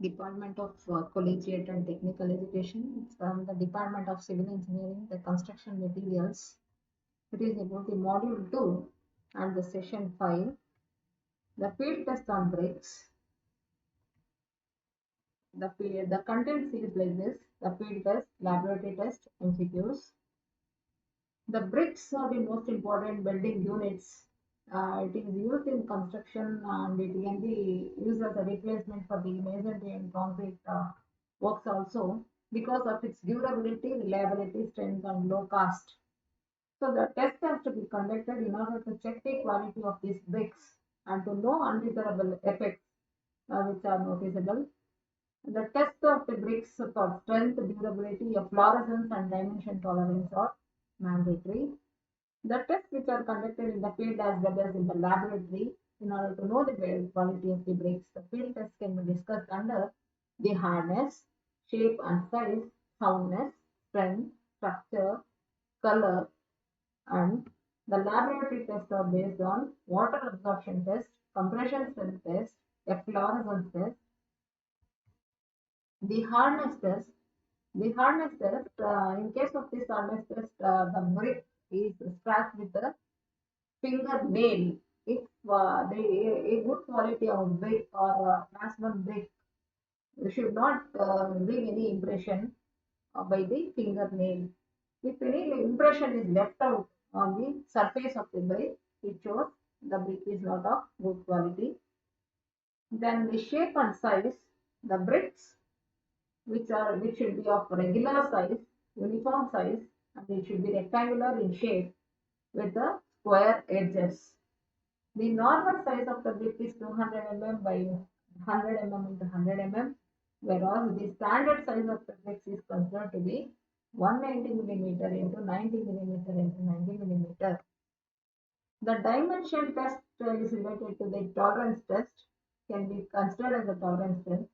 Department of Collegiate and Technical Education. It's from the Department of Civil Engineering, the construction materials. It is about the module 2 and the session 5. The field test on bricks. The content is like this: the field test, laboratory test, MCQs. The bricks are the most important building units. It is used in construction and it can be used as a replacement for the masonry and concrete works also because of its durability, reliability, strength, and low cost. So the test has to be conducted in order to check the quality of these bricks and to know undesirable effects which are noticeable. The test of the bricks for strength, durability, fluorescence, and dimension tolerance are mandatory. The tests which are conducted in the field as well as in the laboratory in order to know the quality of the bricks. The field test can be discussed under the hardness, shape and size, soundness, strength, structure, color, and the laboratory tests are based on water absorption test, compression strength test, a fluorescence test, the hardness test. The hardness test, in case of this hardness test, the brick is scratched with a fingernail. If a good quality of brick or plasma brick should not leave any impression by the fingernail. If any impression is left out on the surface of the brick, it shows the brick is not of good quality. Then the shape and size, the bricks which should be of regular size, uniform size, and it should be rectangular in shape with the square edges. The normal size of the brick is 200 mm by 100 mm into 100 mm, whereas the standard size of the bricks is considered to be 190 millimeter into 90 millimeter into 90 millimeter. The dimension test is related to the tolerance test, can be considered as a tolerance test.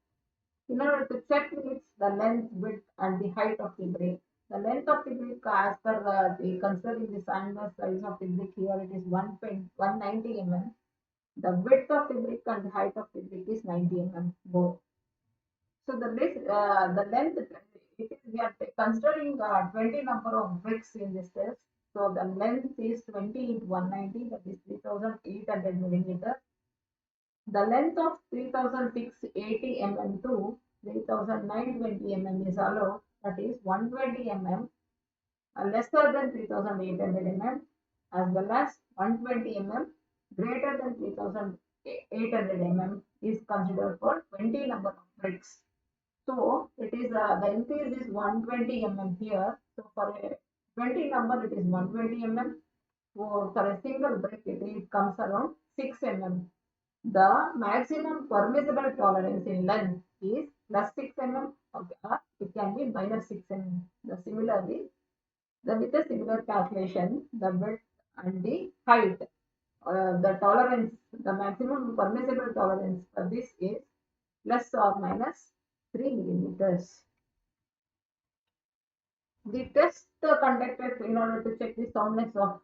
In order to check its the length, width, and the height of the brick. The length of the brick, as per the considering the standard size of the brick here, it is 190 mm. The width of the brick and the height of the brick is 90 mm both. So the length, we are considering 20 number of bricks in this test. So the length is 20 into 190, that is 3800 millimeter. The length of 3680 mm to 3920 mm is allowed, that is 120 mm lesser than 3800 mm as well as 120 mm greater than 3800 mm is considered for 20 number of bricks. So it is the increase is 120 mm here. So for a 20 number it is 120 mm. For a single brick it comes around 6 mm. The maximum permissible tolerance in length is plus 6 mm, okay, or it can be minus 6 mm. Similarly, with a similar calculation, the width and the height, the tolerance, the maximum permissible tolerance for this is plus or minus 3 millimeters. The test conducted in order to check the soundness of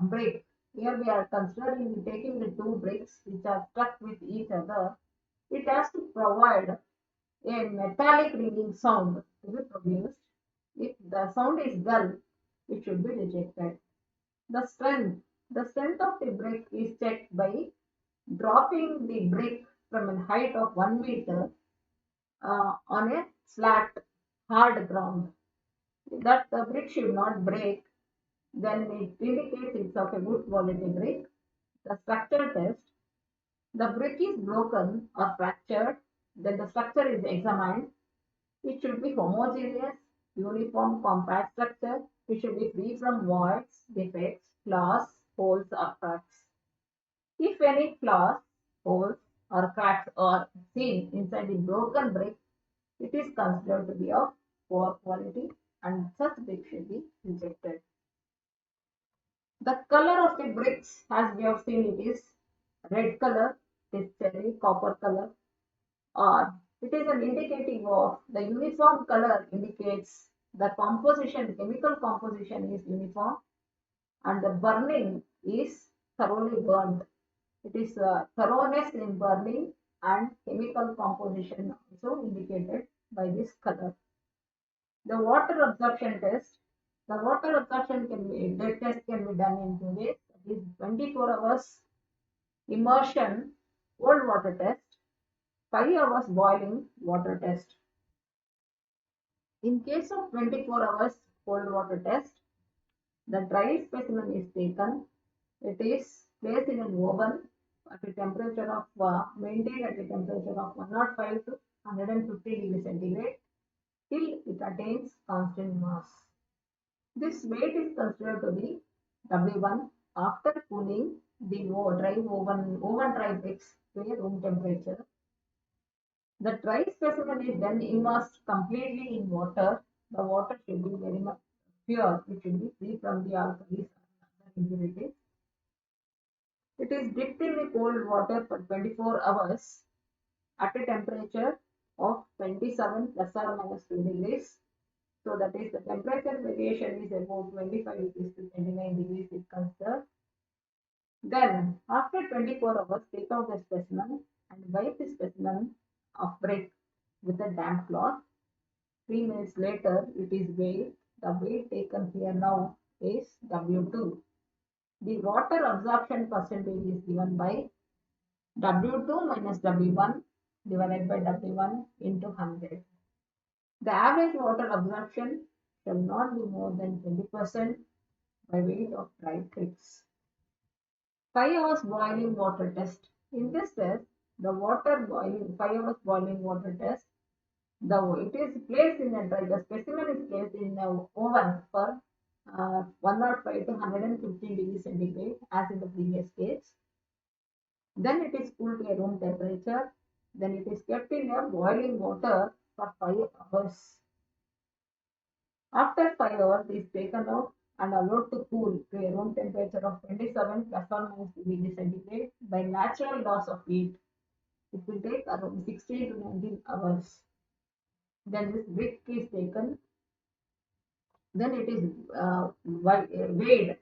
brick. Here we are considering taking the two bricks which are stuck with each other. It has to provide a metallic ringing sound to be produced. If the sound is dull, it should be rejected. The strength of the brick is checked by dropping the brick from a height of 1 meter on a flat, hard ground. That the brick should not break, then it indicates it's of a good quality brick. The structure test, the brick is broken or fractured, then the structure is examined. It should be homogeneous, uniform, compact structure. It should be free from voids, defects, flaws, holes, or cracks. If any flaws, holes, or cracks are seen inside the broken brick, it is considered to be of poor quality and such brick should be rejected. The color of the bricks, as we have seen, it is red color, it is cherry copper color, or it is an indicative of the uniform color indicates the composition, chemical composition is uniform, and the burning is thoroughly burned. It is thoroughness in burning and chemical composition also indicated by this color. The water absorption test. The water absorption the test can be done in 2 ways. That is 24 hours immersion cold water test, 5 hours boiling water test. In case of 24 hours cold water test, the dry specimen is taken. It is placed in an oven at a temperature of maintained at a temperature of 105 to 150 degrees centigrade till it attains constant mass. This weight is considered to be W1 after cooling the dry oven dry bricks to a room temperature. The dry specimen is then immersed completely in water. The water should be very much pure. It should be free from the alkalis and other impurities. It is dipped in the cold water for 24 hours at a temperature of 27 plus or minus 2 degrees. So that is the temperature variation is about 25 degrees to 29 degrees is considered. Then after 24 hours, take out the specimen and wipe the specimen of brick with a damp cloth. 3 minutes later, it is weighed. The weight taken here now is W2. The water absorption percentage is given by W2 minus W1 divided by W1 into 100. The average water absorption shall not be more than 20% by weight of dry bricks. 5 hours boiling water test. In this test, the 5 hours boiling water test, it is placed in a the specimen is placed in the oven for 105 to 115 degrees centigrade as in the previous case. Then it is cooled to a room temperature. Then it is kept in a boiling water for 5 hours. After 5 hours, it is taken out and allowed to cool to a room temperature of 27 plus or minus degrees centigrade by natural loss of heat. It will take around 16 to 19 hours. Then this brick is taken. Then it is weighed.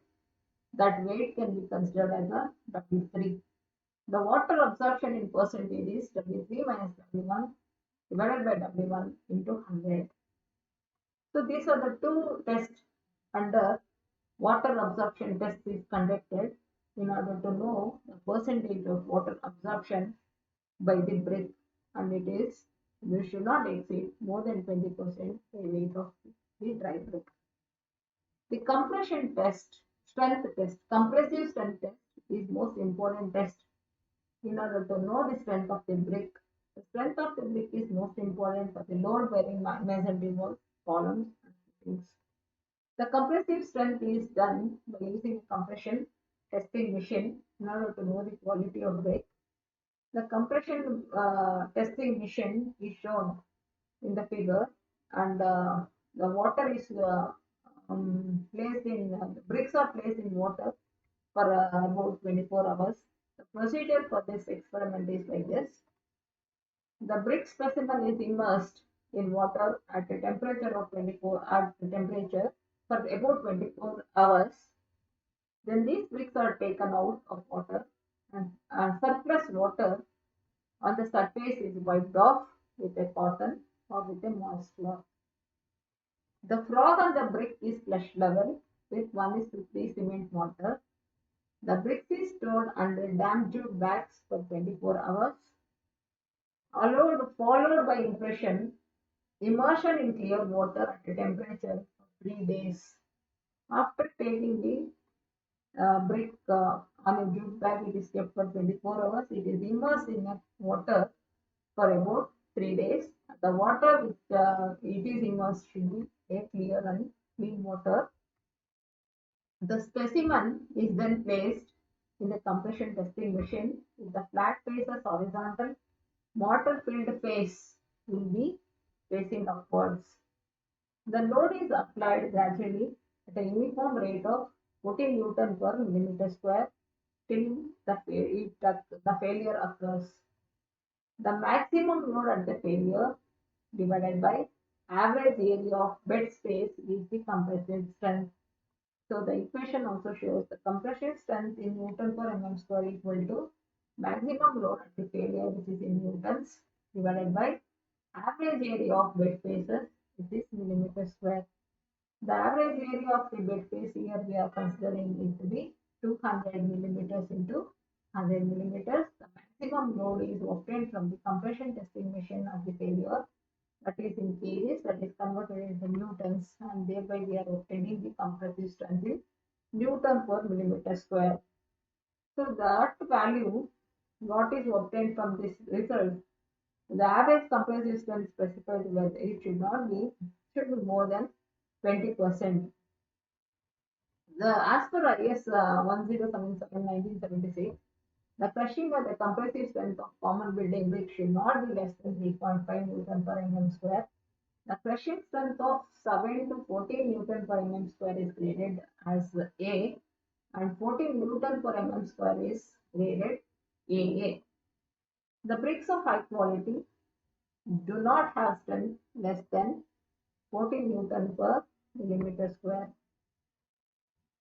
That weight can be considered as a W3. The water absorption in percentage is W3 minus W1 divided by W1 into 100. So these are the two tests under water absorption test is conducted in order to know the percentage of water absorption by the brick, and it is we should not exceed more than 20% the weight of the dry brick. The compression test, strength test, compressive strength test is most important test in order to know the strength of the brick. The strength of the brick is most important for the load bearing masonry walls, columns, and fittings. The compressive strength is done by using a compression testing machine in order to know the quality of brick. The compression testing machine is shown in the figure, and the water is placed in the bricks are placed in water for about 24 hours. The procedure for this experiment is like this. The brick specimen is immersed in water at a temperature of 24 at the temperature for about 24 hours. Then these bricks are taken out of water, and surplus water on the surface is wiped off with a cotton or with a moist cloth. The froth on the brick is flush level with 1:3 cement mortar. The bricks is stored under damp jute bags for 24 hours. Followed by immersion in clear water at a temperature of 3 days. After taking the brick on a jute bag, it is kept for 24 hours. It is immersed in water for about 3 days. The water which it is immersed should be a clear and clean water. The specimen is then placed in the compression testing machine with the flat face as horizontal. Mortar filled face will be facing upwards. The load is applied gradually at a uniform rate of 14 Newton per millimeter square till the failure occurs. The maximum load at the failure divided by average area of bed space is the compressive strength. So the equation also shows the compression strength in Newton per mm square equal to maximum load at the failure, which is in newtons, divided by average area of bed faces, which is millimeter square. The average area of the bed face here we are considering it to be 200 millimeters into 100 millimeters. The maximum load is obtained from the compression testing machine of the failure, that is in kgs, that is converted into newtons, and thereby we are obtaining the compressive strength in newton per millimeter square. So that value, what is obtained from this result, the average compressive strength specified by it should be more than 20%. As per IS 1077/1976, the crushing or the compressive strength of common building brick should not be less than 3.5 Newton per mm square. The crushing strength of 7 to 14 Newton per mm square is graded as A, and 14 Newton per mm square is graded AA. The bricks of high quality do not have strength less than 14 Newton per millimeter square.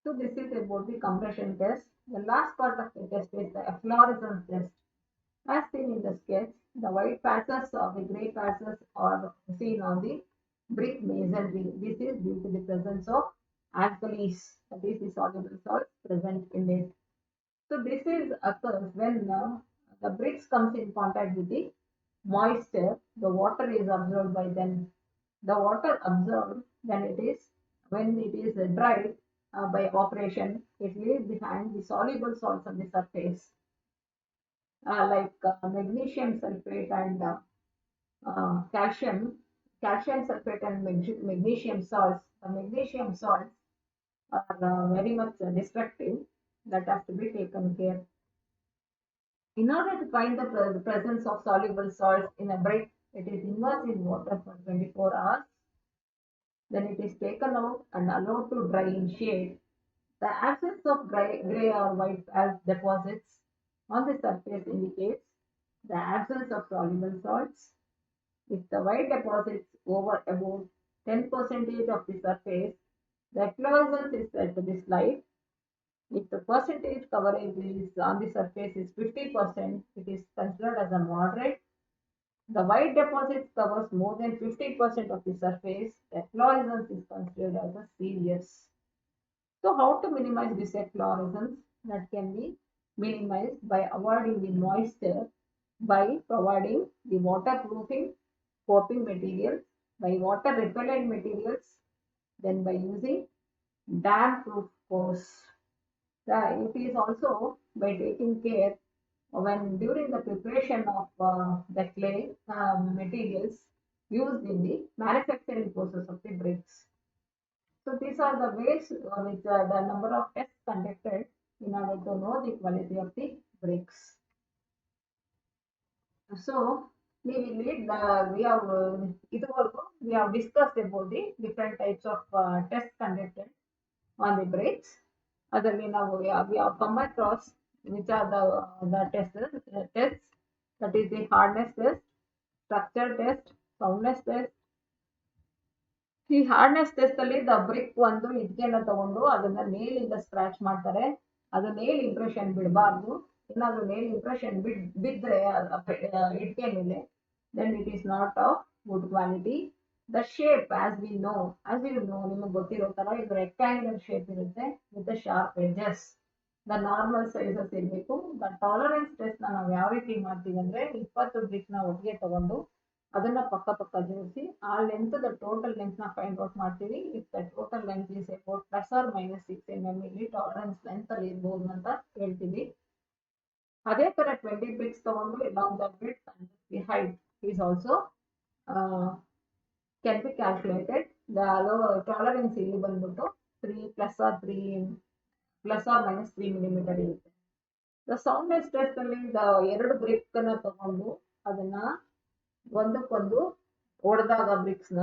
So this is about the compression test. The last part of the test is the efflorescence test. As seen in the sketch, the white patches or the grey patches are seen on the brick masonry. This is due to the presence of alkalis, that is the soluble salts present in it. So this is occurs when the bricks comes in contact with the moisture, the water is absorbed by them. The water absorbed, then it is when it is dried by evaporation, it leaves behind the soluble salts on the surface, like magnesium sulfate and calcium sulfate and magnesium salts. The magnesium salts are very much destructive. That has to be taken care. In order to find the presence of soluble salts in a brick, it is immersed in water for 24 hours. Then it is taken out and allowed to dry in shade. The absence of gray or white deposits on the surface indicates the absence of soluble salts. If the white deposits over about 10% of the surface, the efflorescence is said to be slight. If the percentage coverage is on the surface is 50%, it is considered as a moderate. The white deposits covers more than 50% of the surface. The efflorescence is considered as a serious. So how to minimize this efflorescence? That can be minimized by avoiding the moisture, by providing the waterproofing coping materials, by water repellent materials, then by using dam proof course. It is also by taking care when during the preparation of the clay materials used in the manufacturing process of the bricks. So these are the ways which the number of tests conducted in order to know the quality of the bricks. So we will lead we have discussed about the different types of tests conducted on the bricks. Otherly now we have come across which are the tests, that is the hardness test, structure test, soundness test. ಈ hardness test ಅಲ್ಲಿ the BRIC ಒಂದು ಇಟ್ಕೆನ ತಗೊಂಡು ಅದನ್ನ ನೇಲಿಂದ scratch ಮಾಡ್ತಾರೆ. ಅದು nail impression ಬಿಡಬಾರ್ದು. ಏನಾದ್ರು nail impression ಬಿದ್ದರೆ ಇಟ್ಕೆ ಮೇಲೆ, then it is not of good quality. The shape as you know ನಿಮಗೆ ಗೊತ್ತಿರೋ ತರ ಇದು ರೆಕ್ಟ್ಯಾಂಗ್ಯುಲರ್ ಶೇಪ್ ಇರುತ್ತೆ with sharp edges. The normal sizes ಇರಬೇಕು. ದ ಟಾಲರೆನ್ಸ್ ಟೆಸ್ಟ್ ನಾವು ಯಾವ ರೀತಿ ಮಾಡ್ತೀವಿ ಅಂದ್ರೆ 20 ಬ್ರಿಕ್ ನ ಒಟ್ಟಿಗೆ ತಗೊಂಡು ಅದನ್ನ ಪಕ್ಕ ಜೋಡಿಸಿ ಆ ಲೆಂತ್ ದ ಟೋಟಲ್ ಲೆಂತ್ ನ ಫೈಂಡ್ ಔಟ್ ಮಾಡ್ತೀವಿ. If the total length is about +or- 6 mm ಇಲ್ಲಿ ಟಾಲರೆನ್ಸ್ ಲೆಂತ್ ಅಲ್ಲಿ ಇರ್ಬೋದು ಅಂತ ಹೇಳ್ತೀವಿ. ಅದೇ ತರ 20 ಬ್ರಿಕ್ಸ್ ತಗೊಂಡು along the width and the height is also can be calculated. The tolerance ಇಲ್ಲಿ ಬಂದ್ಬಿಟ್ಟು 3 +or- 3 mm ಇರುತ್ತೆ. ದ ಸೌಂಡ್ನೆಸ್ ಟೆಸ್ಟ್ ಅಲ್ಲಿ ಎರಡು ಬ್ರಿಕ್ ನ ತಗೊಂಡು ಅದನ್ನ ಒಂದಕ್ಕೊಂದು ಹೊಡೆದಾಗ ಬ್ರಿಕ್ಸ್ ನ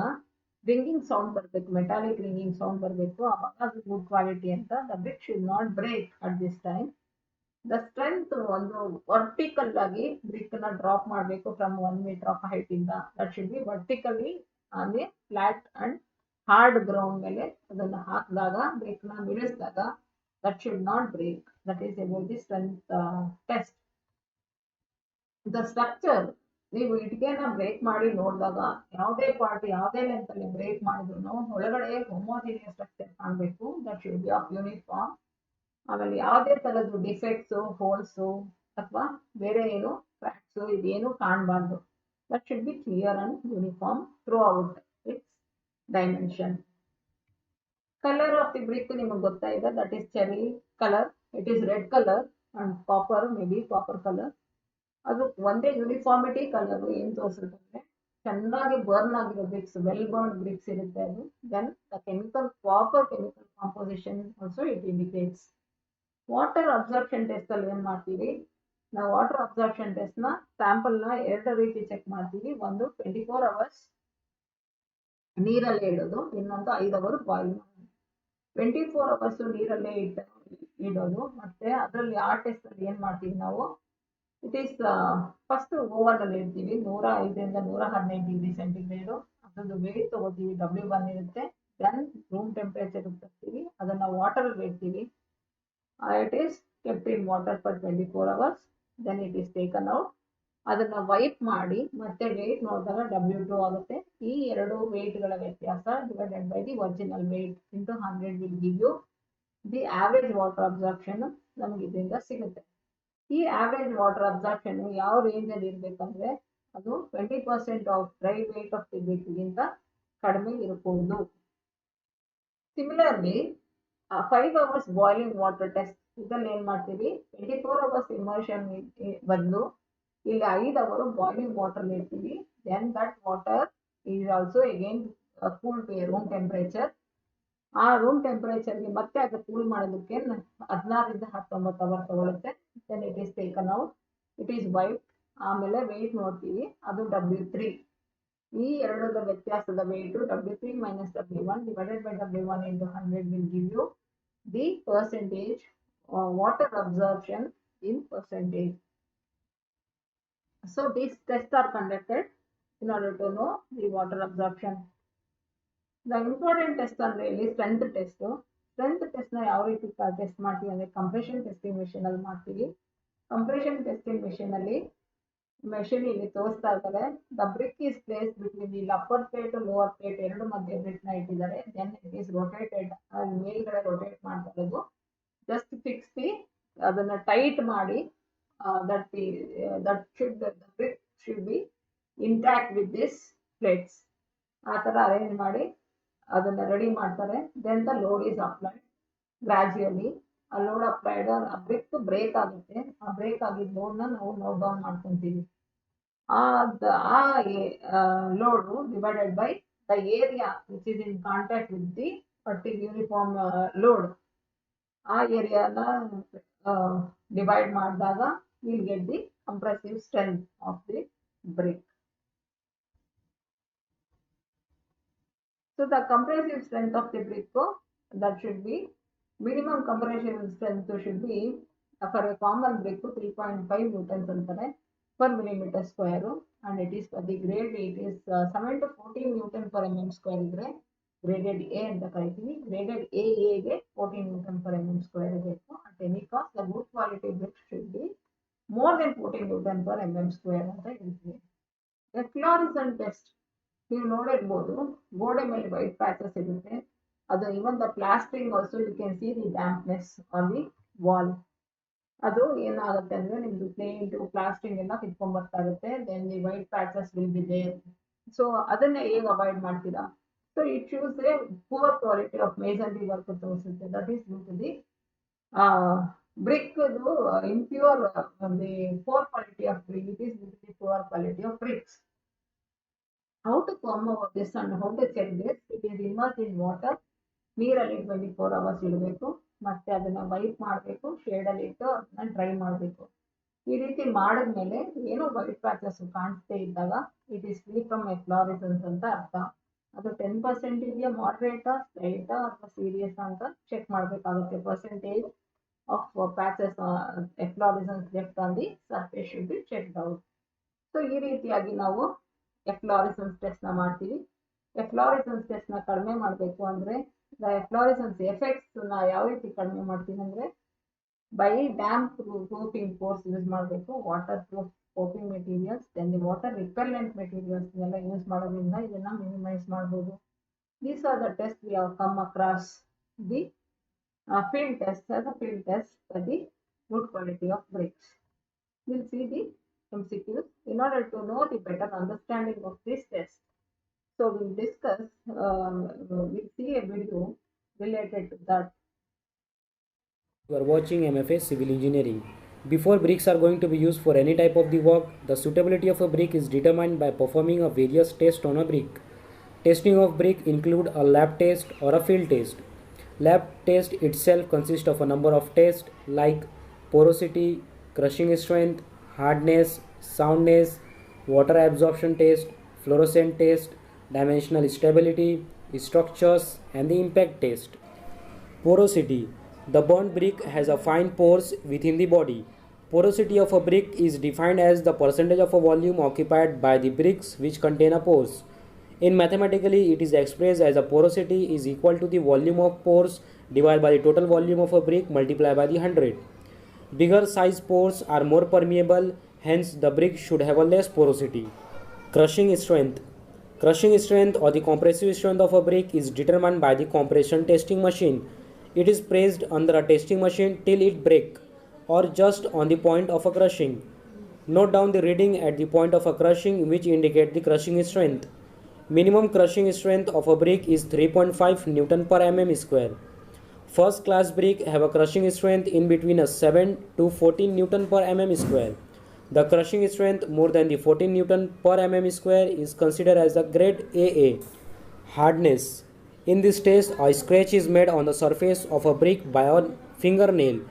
ರಿಂಗಿಂಗ್ ಸೌಂಡ್ ಬರಬೇಕು, ಮೆಟಾಲಿಕ್ ರಿಂಗಿಂಗ್ ಸೌಂಡ್ ಬರಬೇಕು, ಅವಾಗ ಅದು ಗುಡ್ ಕ್ವಾಲಿಟಿ ಅಂತ. The brick should not break at this time. The strength ಒಂದು ವರ್ಟಿಕಲ್ ಆಗಿ ಬ್ರಿಕ್ ನ ಡ್ರಾಪ್ ಮಾಡಬೇಕು ಫ್ರಮ್ 1 meter ಆಫ್ ಹೈಟ್ ಇಂದ. That should be vertically on the flat and hard ground ಮೇಲೆ ಅದನ್ನು ಹಾಕಿದಾಗ ಬ್ರಿಕ್ ನ ಬಿಡಿಸಿದಾಗ that should not break. That is about the strength test. The structure, ನೀವು ಇಟ್ಗೆನ ಬ್ರೇಕ್ ಮಾಡಿ ನೋಡಿದಾಗ ಯಾವುದೇ ಪಾರ್ಟ್ ಯಾವುದೇ ಲೆಂತ್ ಅಲ್ಲಿ ಬ್ರೇಕ್ ಮಾಡಿದ್ರು ಒಳಗಡೆ ಹೋಮೋಜಿನಿಯಸ್ ಸ್ಟ್ರಕ್ಚರ್ ಕಾಣಬೇಕು. That should B of uniform. ಆಮೇಲೆ ಯಾವುದೇ ತರದ್ದು ಡಿಫೆಕ್ಟ್ಸು, ಹೋಲ್ಸು ಅಥವಾ ಬೇರೆ ಏನು ಕ್ರ್ಯಾಕ್ಸು ಇದೇನು ಕಾಣಬಾರ್ದು. That should be clear and uniform throughout its dimension. Colour of the brick ನಿಮಗೆ ಗೊತ್ತಾ ಇದೆ, that is cherry colour. It is red colour and copper, may be copper colour. ಅದು ಒಂದೇ ಯೂನಿಫಾರ್ಮಿಟಿ ಕಲರ್ ಏನ್ ತೋರಿಸುತ್ತೆ, ಚೆನ್ನಾಗಿ ಬರ್ನ್ ಆಗಿರೋ BRICS, well burn bricks ಇರುತ್ತೆ ಅದು. Then the chemical, proper chemical composition also it indicates. Water absorption test ಅಲ್ಲಿ ಏನ್ ಮಾಡ್ತೀವಿ ನಾವು, ವಾಟರ್ ಅಬ್ಸಾರ್ಪ್ಷನ್ ಟೆಸ್ಟ್ ನ ಸ್ಯಾಂಪಲ್ ನ ಎರಡು ರೀತಿ ಚೆಕ್ ಮಾಡ್ತೀವಿ. ಒಂದು 24 hours ನೀರಲ್ಲೇ ಇಡೋದು, ಇನ್ನೊಂದು 5 hours ಬಾಯ್ಲ್ ಮಾಡೋದು. 24 hours ನೀರಲ್ಲೇ ಇಡೋದು. ಮತ್ತೆ ಅದರಲ್ಲಿ ಆ ಟೆಸ್ಟ್ ಅಲ್ಲಿ ಏನ್ ಮಾಡ್ತೀವಿ ನಾವು, ಇಟ್ ಈಸ್ ಫಸ್ಟ್ ಓವನ್ ಅಲ್ಲಿ ಇಡ್ತೀವಿ 105 ರಿಂದ 115 ಡಿಗ್ರಿ ಸೆಂಟಿಗ್ರೇಡ್. ಅದ್ರದ್ದು ವೇಟ್ ತಗೋತೀವಿ, W1 ಇರುತ್ತೆ. ದೆನ್ ರೂಮ್ ಟೆಂಪರೇಚರ್ ತರ್ತೀವಿ, ಅದನ್ನ ವಾಟರ್ ಅಲ್ಲಿ ಇಡ್ತೀವಿ. It is kept in water for 24 hours. Then it is taken out. ಅದನ್ನ ವೈಪ್ ಮಾಡಿ ಮತ್ತೆ ವೇಟ್ ನೋಡಿದಾಗ W2 ಆಗುತ್ತೆ. ಈ ಎರಡು ವೇಟ್ಗಳ ವ್ಯತ್ಯಾಸ divided by the original weight into 100 will give you the average water absorption. ನಮ್ಗೆ ಇದರಿಂದ ಸಿಗುತ್ತೆ. ಈ ಆವರೇಜ್ ವಾಟರ್ ಅಬ್ಸಾರ್ಪ್ಷನ್ ಯಾವ ರೇಂಜ್ ಅಲ್ಲಿ ಇರ್ಬೇಕಂದ್ರೆ, ಅದು 20% of dry weight of the ಬ್ರಿಕ್ಗಿಂತ ಕಡಿಮೆ ಇರಬಹುದು. Similarly 5 hours boiling water test, ಇದ್ರಲ್ಲಿ ಏನ್ ಮಾಡ್ತೀವಿ, 24 hours ಇಮರ್ಷನ್ ಬದಲು ಇಲ್ಲಿ 5 hours ಬಾಯ್ಲಿಂಗ್ ವಾಟರ್ ಇರ್ತೀವಿ. Then that water is also again cool to a room temperature. ಆ ರೂಮ್ ಟೆಂಪರೇಚರ್ಗೆ ಮತ್ತೆ ಅದು ಕೂಲ್ ಮಾಡೋದಕ್ಕೆ 16 ರಿಂದ 19 hours ತಗೊಳುತ್ತೆ. Then it is taken out, it is wipe. ಆಮೇಲೆ ವೇಟ್ ನೋಡ್ತೀವಿ, ಅದು W3. ಈ ಎರಡರ ವ್ಯತ್ಯಾಸದ weight W3 minus W1 divided by W1 into 100 will give you the percentage water absorption in percentage. So these tests are conducted in order to know the water absorption. The important test ಅಂದ್ರೆ ಇಲ್ಲಿ strength test. Strength test ನ ಯಾವ ರೀತಿ test ಮಾಡ್ತೀವಿ ಅಂದ್ರೆ, compression testing machine ಅಲ್ಲಿ ಮಾಡ್ತೀವಿ. Compression testing machine ಅಲ್ಲಿ ಮೆಷಿನ್ ಇಲ್ಲಿ ತೋರಿಸ್ತಾ ಇದ್ದಾರೆ. The brick is place between the upper plate lower plate ಎರಡು ಮಧ್ಯೆ ಬ್ರಿಕ್ ನ ಇಟ್ಟಿದ್ದಾರೆ. ದೆನ್ ಇಟ್ ಈಸ್ ರೊಟೇಟೆಡ್, ಮೇಲ್ಗಡೆ ರೊಟೇಟ್ ಮಾಡ್ತಾ ಇರೋದು. ಜಸ್ಟ್ ಫಿಕ್ಸ್ ದಿ, ಅದನ್ನ ಟೈಟ್ ಮಾಡಿ, that should the brick should be intact with this plates. ಆ ತರ ಅರೇಂಜ್ ಮಾಡಿ ಅದನ್ನ ರೆಡಿ ಮಾಡ್ತಾರೆ. Then the load is applied gradually. ಆ ಲೋಡ್ ಅಪ್ಲೈಡ್, ಆ ಬ್ರಿಕ್ ಬ್ರೇಕ್ ಆಗುತ್ತೆ. ಆ ಬ್ರೇಕ್ ಆಗಿದ್ದ ಲೋಡ್ ನ ನಾವು ನೋಟ್ ಡೌನ್ ಮಾಡ್ಕೊಂತೀವಿ. ಆ load divided by the area which is in contact with the particular uniform load, ಆ ಏರಿಯಾನ ಡಿವೈಡ್ ಮಾಡಿದಾಗ will get the compressive strength of the brick. So the compressive strength of the brick, that should be, minimum compressive strength should be for a common brick 3.5 newtons per millimeter square, and it is for the grade it is 7 to 14 newton per mm square ಇದ್ರೆ graded A ಅಂತ ಕರಿತೀವಿ. graded AA ಗೆ 14 newton per mm square ಇರಬೇಕು. at any cost the good quality brick should be more than 14 newton per mm square ಅಂತ ಹೇಳ್ತೀವಿ. ಎಫ್ಲಾರೆಸೆಂಟ್ test ನೀವು ನೋಡಿರ್ಬೋದು, ಗೋಡೆ ಮೇಲೆ ವೈಟ್ ಪ್ಯಾಚಸ್ ಇರುತ್ತೆ. ಅದು even the plastering also you can see the dampness on the wall. ಅದು ಏನಾಗುತ್ತೆ ಅಂದ್ರೆ, ನಿಮ್ದು ಪೇಂಟ್ ಪ್ಲಾಸ್ಟಿಂಗ್ ಎಲ್ಲ ಕಿತ್ಕೊಂಡ್ ಬರ್ತಾ ಇರುತ್ತೆ. Then the white patches will be there. So ಅದನ್ನ ಹೇಗೆ ಅವಾಯ್ಡ್ ಮಾಡ್ತೀರಾ? So it shows a poor quality of masonry work ತೋರಿಸುತ್ತೆ. That is due to the brick impure, the poor quality of brick, it is due to the poor quality of bricks. How to come over this and how to check this? It is immersed in water. ನೀರಲ್ಲಿ 24 hours ಇಡಬೇಕು. ಮತ್ತೆ ಅದನ್ನ wipe ಮಾಡಬೇಕು, shade ಅಲ್ಲಿ ಇಟ್ಟು ಅದನ್ನ dry ಮಾಡಬೇಕು. ಈ ರೀತಿ ಮಾಡಿದ್ಮೇಲೆ ಏನೋ ವೈಟ್ ಪ್ಯಾಚಸ್ ಕಾಣಿಸ್ತಾ ಇದ್ದಾಗ ಇಟ್ ಈಸ್ ಫ್ರೀ ಫ್ರಮ್ ಎಫ್ಲಾರೆಸೆನ್ಸ್ ಅಂತ ಅರ್ಥ. ಅದು 10% ಇದೆಯಾ, ಮಾಡ್ರೇಟಾ, ಸ್ಲೈಟಾ ಅಥವಾ ಸೀರಿಯಸ್ ಅಂತ ಚೆಕ್ ಮಾಡಬೇಕಾಗುತ್ತೆ. Percentage of patches efflorescence left on the surface should be checked out. So ಈ ರೀತಿಯಾಗಿ ನಾವು ಎಫ್ಲಾರೆಸೆನ್ಸ್ ಟೆಸ್ಟ್ ನ ಮಾಡ್ತೀವಿ. ಎಫ್ಲಾರೆಸೆನ್ಸ್ ಟೆಸ್ಟ್ ನ ಕಡಿಮೆ ಮಾಡಬೇಕು ಅಂದ್ರೆ, ಎಫ್ಲಾರೆಸೆನ್ಸ್ ಎಫೆಕ್ಟ್ಸ್ ನ ಯಾವ ರೀತಿ ಕಡಿಮೆ ಮಾಡ್ತೀವಿ ಅಂದ್ರೆ, by damp proofing course use ಮಾಡಬೇಕು. Water proof coping materials, then the water repellent materials ಎಲ್ಲ ಯೂಸ್ ಮಾಡೋದ್ರಿಂದ ಇದನ್ನ ಮಿನಿಮೈಸ್ ಮಾಡಬಹುದು. These are the tests we have come across the field test as a field test for the good quality of bricks. We'll see the MCQs in order to know the better understanding of this test. So we'll discuss, we'll see a video related to that. You are watching MFA Civil Engineering. Before bricks are going to be used for any type of the work, the suitability of a brick is determined by performing a various tests on a brick. Testing of brick include a lab test or a field test. Lab test itself consists of a number of tests like porosity, crushing strength, hardness, soundness, water absorption test, fluorescent test, dimensional stability, structures, and the impact test. Porosity. The burnt brick has a fine pores within the body. Porosity of a brick is defined as the percentage of a volume occupied by the bricks which contain a pores. In mathematically, it is expressed as a porosity is equal to the volume of pores divided by the total volume of a brick multiplied by the 100. Bigger size pores are more permeable, hence the brick should have a less porosity. Crushing strength. Crushing strength or the compressive strength of a brick is determined by the compression testing machine. It is pressed under a testing machine till it breaks or just on the point of a crushing. Note down the reading at the point of a crushing which indicate the crushing strength. Minimum crushing strength of a brick is 3.5 Newton per mm square. First class brick have a crushing strength in between a 7 to 14 Newton per mm square. The crushing strength more than the 14 Newton per mm square is considered as a grade AA. Hardness. In this test, a scratch is made on the surface of a brick by a fingernail.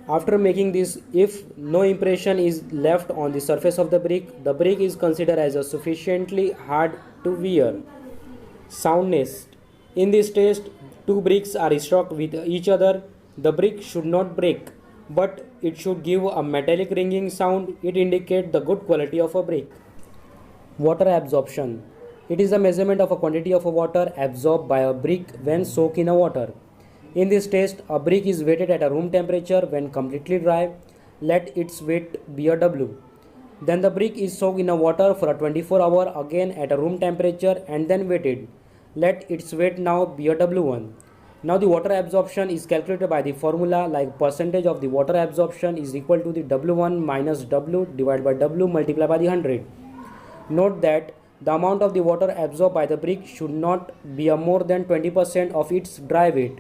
After making this, if no impression is left on the surface of the brick is considered as a sufficiently hard to wear. Soundness. In this test, two bricks are struck with each other. The brick should not break, but it should give a metallic ringing sound. It indicates the good quality of a brick. Water absorption. It is a measurement of a quantity of water absorbed by a brick when soaked in a water. In this test, a brick is weighted at a room temperature when completely dry. Let its weight be a W. Then the brick is soaked in a water for a 24 hour again at a room temperature and then weighted. Let its weight now be a W1. Now the water absorption is calculated by the formula like percentage of the water absorption is equal to the W1 minus W divided by W multiplied by the 100. Note that the amount of the water absorbed by the brick should not be a more than 20% of its dry weight.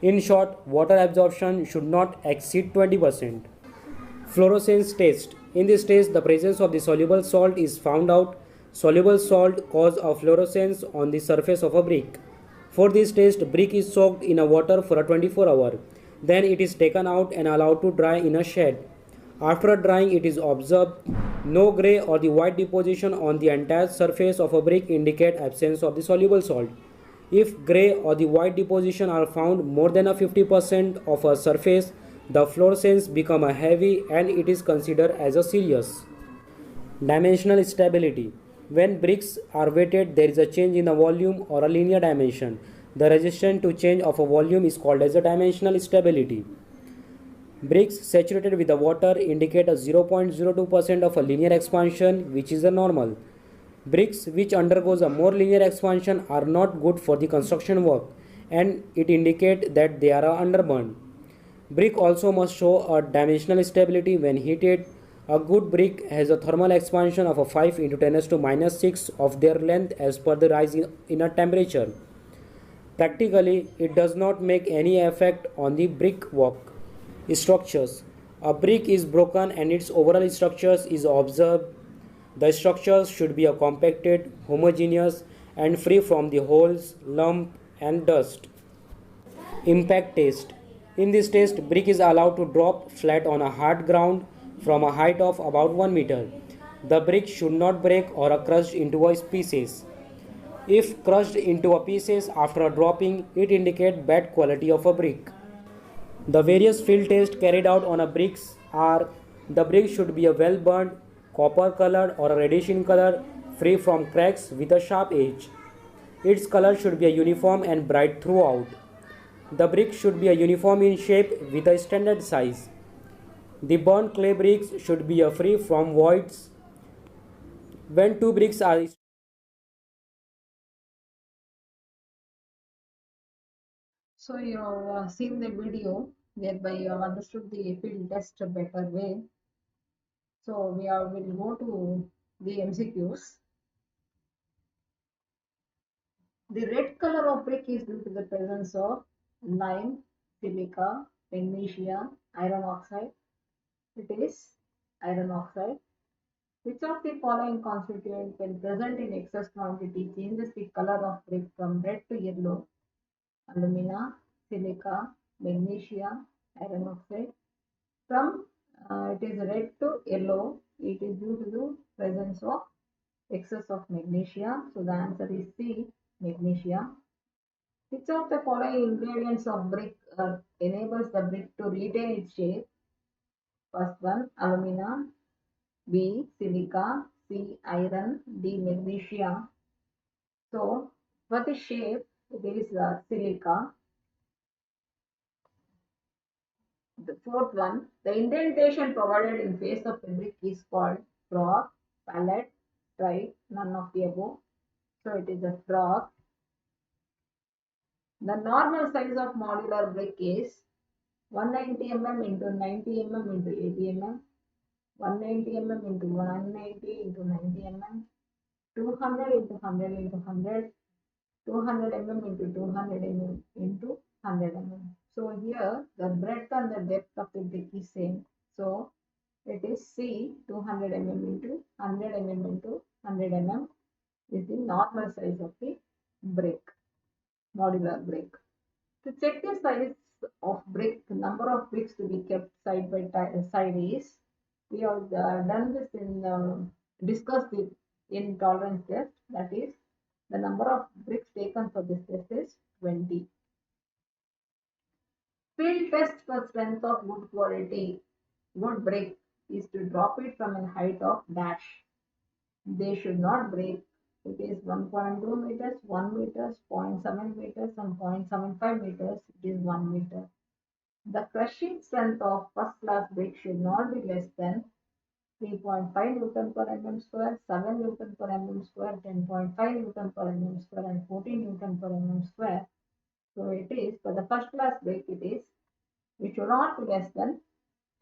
In short, water absorption should not exceed 20%. Fluorescence test. In this test, the presence of the soluble salt is found out. Soluble salt cause a fluorescence on the surface of a brick. For this test, brick is soaked in a water for a 24 hour. Then it is taken out and allowed to dry in a shed. After drying, it is observed no gray or the white deposition on the entire surface of a brick indicate absence of the soluble salt. If gray or the white deposition are found more than a 50% of a surface, the fluorescence become a heavy and it is considered as a serious. Dimensional stability. When bricks are weighted, there is a change in the volume or a linear dimension. The resistance to change of a volume is called as a dimensional stability. Bricks saturated with the water indicate a 0.02% of a linear expansion, which is a normal. Bricks which undergoes a more linear expansion are not good for the construction work and it indicates that they are underburned. Brick also must show a dimensional stability when heated. A good brick has a thermal expansion of a 5 into 10 to minus 6 of their length as per the rise in a temperature. Practically, it does not make any effect on the brick work. Structures. A brick is broken and its overall structures is observed. The structures should be compacted, homogeneous and free from the holes, lump and dust. Impact test. In this test, brick is allowed to drop flat on a hard ground from a height of about 1 meter. The brick should not break or crushed into a pieces. If crushed into a pieces after dropping, it indicates bad quality of a brick. The various field tests carried out on a bricks are: the brick should be a well burnt, copper colored or a reddish in color, free from cracks with a sharp edge. Its color should be a uniform and bright throughout. The brick should be a uniform in shape with a standard size. The burnt clay bricks should be free from voids When two bricks are So you have seen the video whereby you have understood the field test a better way. So will go to the MCQs. The red color of brick is due to the presence of lime, silica, magnesia, iron oxide. It is iron oxide. Which of the following constituent when present in excess quantity changes the color of brick from red to yellow? Alumina, silica, magnesia, iron oxide. From it is red to yellow, it is due to the presence of excess of magnesia. So the answer is C, magnesia. Which of the following ingredients of brick enables the brick to retain its shape? First one, alumina. B, silica. C, iron. D, magnesia. So, for the shape, it is silica. The fourth one, the indentation provided in face of the brick is called frog, pallet, stripe, none of the above. So, it is a frog. The normal size of modular brick is 190 mm into 90 mm into 80 mm, 190 mm into 190 into 90 mm, 200 into 100 into 100, 200 mm into 200 mm into 100 mm. So here the breadth and the depth of the brick is same. So it is C 200 mm into 100 mm into 100 mm is the normal size of the brick, modular brick. To check the size of brick, the number of bricks to be kept side by side is, we have done this in, discussed it in tolerance test, that is, the number of bricks taken for this test is 20. Field test for strength of wood quality, wood brick, is to drop it from a height of dash. They should not break. It is 1.2 meters, 1 meters, 0.7 meters, and 0.75 meters. It is 1 meter. The crushing strength of first-class brick should not be less than 3.5 Newton per mm square, 7 Newton per mm square, 10.5 Newton per mm square, and 14 Newton per mm square. So it is for the first-class brick. It should not be less than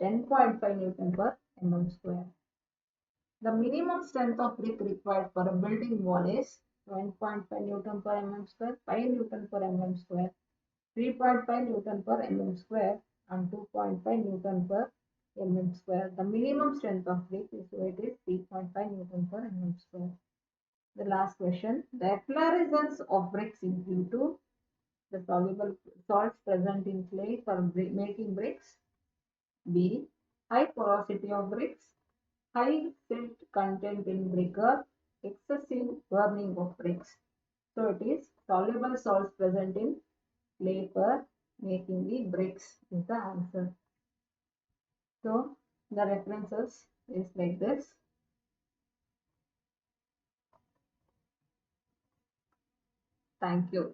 10.5 Newton per mm square. The minimum strength of brick required for a building wall is 1.5 Newton per mm square, 5 Newton per mm square, 3.5 Newton per mm square, and 2.5 Newton per mm square. The minimum strength of brick is 3.5 Newton per mm square. The last question. The efflorescence of bricks is due to the soluble salts present in clay for making bricks. B. High porosity of bricks. High silt content in briquette. Excessive burning of bricks. So it is soluble salts present in clay for making the bricks is the answer. So the references is like this. Thank you.